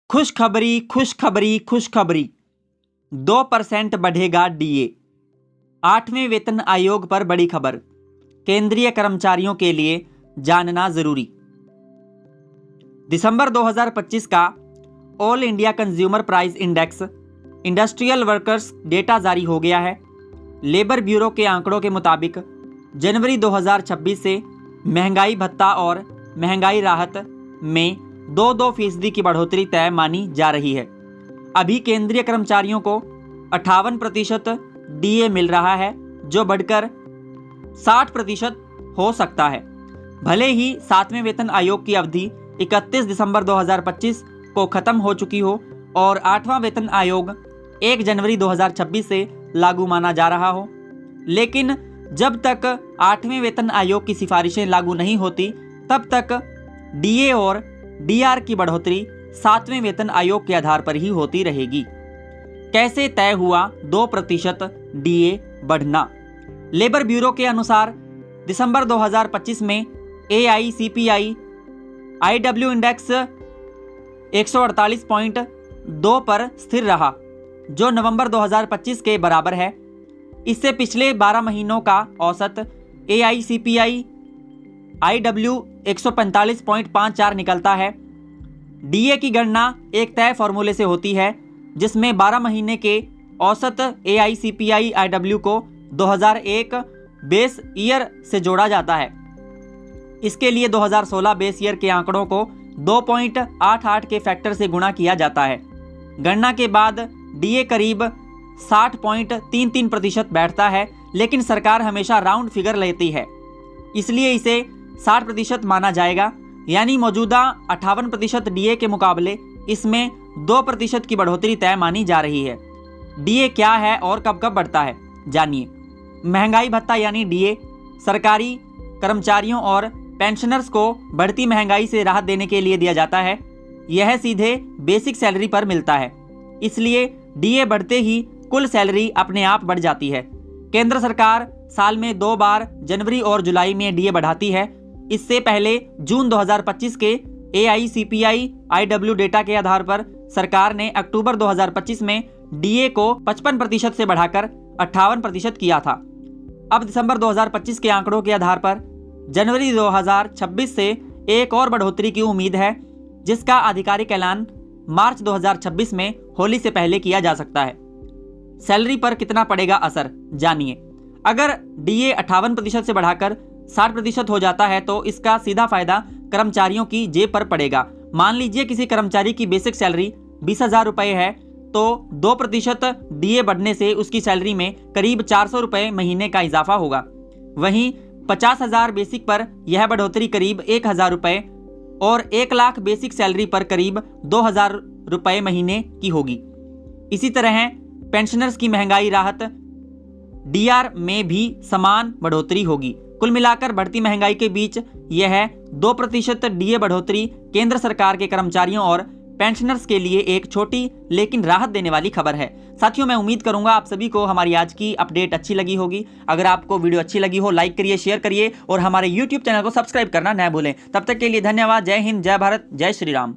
खुशखबरी खुशखबरी खुशखबरी 2% बढ़ेगा डीए। 8वें वेतन आयोग पर बड़ी खबर, केंद्रीय कर्मचारियों के लिए जानना जरूरी। दिसंबर 2025 का all India consumer price index industrial workers data जारी हो गया है। लेबर ब्यूरो के आंकड़ों के मुताबिक जनवरी 2026 से महंगाई भत्ता और महंगाई राहत में 2% की बढ़ोतरी तय मानी जा रही है। अभी केंद्रीय कर्मचारियों को 58% डीए मिल रहा है, जो बढ़कर 60% हो सकता है। भले ही 7वें वेतन आयोग की अवधि 31 दिसंबर 2025 को खत्म हो चुकी हो और 8वां वेतन आयोग 1 जनवरी 2026 से लागू माना जा रहा हो, लेकिन जब तक 8वें वेतन आयोग की सिफारिशें लागू नहीं होती तब तक डीए और डीआर की बढ़ोतरी 7वें वेतन आयोग के आधार पर ही होती रहेगी। कैसे तय हुआ 2% डीए बढ़ना? लेबर ब्यूरो के अनुसार दिसंबर 2025 में एआईसीपीआई आईडब्ल्यू इंडेक्स 148.2 पर स्थिर रहा, जो नवंबर 2025 के बराबर है। इससे पिछले 12 महीनों का औसत एआईसीपीआई आईडब्ल्यू 145.54 निकलता है। डीए की गणना एक तय फॉर्मूले से होती है, जिसमें 12 महीने के औसत एआईसीपीआई आईडब्ल्यू को 2001 बेस ईयर से जोड़ा जाता है। इसके लिए 2016 बेस ईयर के आंकड़ों को 2.88 के फैक्टर से गुणा किया जाता है। गणना के बाद डीए करीब 60.33% बैठता है, लेकिन सरकार हमेशा राउंड फिगर लेती है, इसलिए इसे 60% माना जाएगा। यानी मौजूदा 58% डीए के मुकाबले इसमें 2% की बढ़ोतरी तय मानी जा रही है। डीए क्या है और कब कब बढ़ता है, जानिए। महंगाई भत्ता यानी डीए सरकारी कर्मचारियों और पेंशनर्स को बढ़ती महंगाई से राहत देने के लिए दिया जाता है। यह सीधे बेसिक सैलरी पर मिलता है, इसलिए डीए बढ़ते ही कुल सैलरी अपने आप बढ़ जाती है। केंद्र सरकार साल में 2 बार जनवरी और जुलाई में डीए बढ़ाती है। इससे पहले जून 2025 के एआईसीपीआई आईडब्ल्यू डेटा के आधार पर सरकार ने अक्टूबर 2025 में डीए को 55% से बढ़ाकर 58% किया था। अब दिसंबर 2025 के आंकड़ों के आधार पर जनवरी 2026 से एक और बढ़ोतरी की उम्मीद है, जिसका आधिकारिक ऐलान मार्च 2026 में होली से पहले किया जा सकता है। सैलरी पर कितना पड़ेगा असर, जानिए। अगर डीए 58% से बढ़ाकर 60% हो जाता है तो इसका सीधा फायदा कर्मचारियों की जेब पर पड़ेगा। मान लीजिए किसी कर्मचारी की बेसिक सैलरी 20,000 रुपये है, तो 2% डीए बढ़ने से उसकी सैलरी में करीब 400 रुपये महीने का इजाफा होगा। वहीं 50,000 बेसिक पर यह बढ़ोतरी करीब 1,000 रुपये और 1 लाख बेसिक सैलरी पर करीब 2,000 रुपये महीने की होगी। इसी तरह पेंशनर्स की महंगाई राहत डीआर में भी समान बढ़ोतरी होगी। कुल मिलाकर बढ़ती महंगाई के बीच यह 2% डीए बढ़ोतरी केंद्र सरकार के कर्मचारियों और पेंशनर्स के लिए एक छोटी लेकिन राहत देने वाली खबर है। साथियों, मैं उम्मीद करूंगा आप सभी को हमारी आज की अपडेट अच्छी लगी होगी। अगर आपको वीडियो अच्छी लगी हो, लाइक करिए, शेयर करिए और हमारे YouTube चैनल को सब्सक्राइब करना न भूलें। तब तक के लिए धन्यवाद। जय हिंद, जय भारत, जय श्री राम।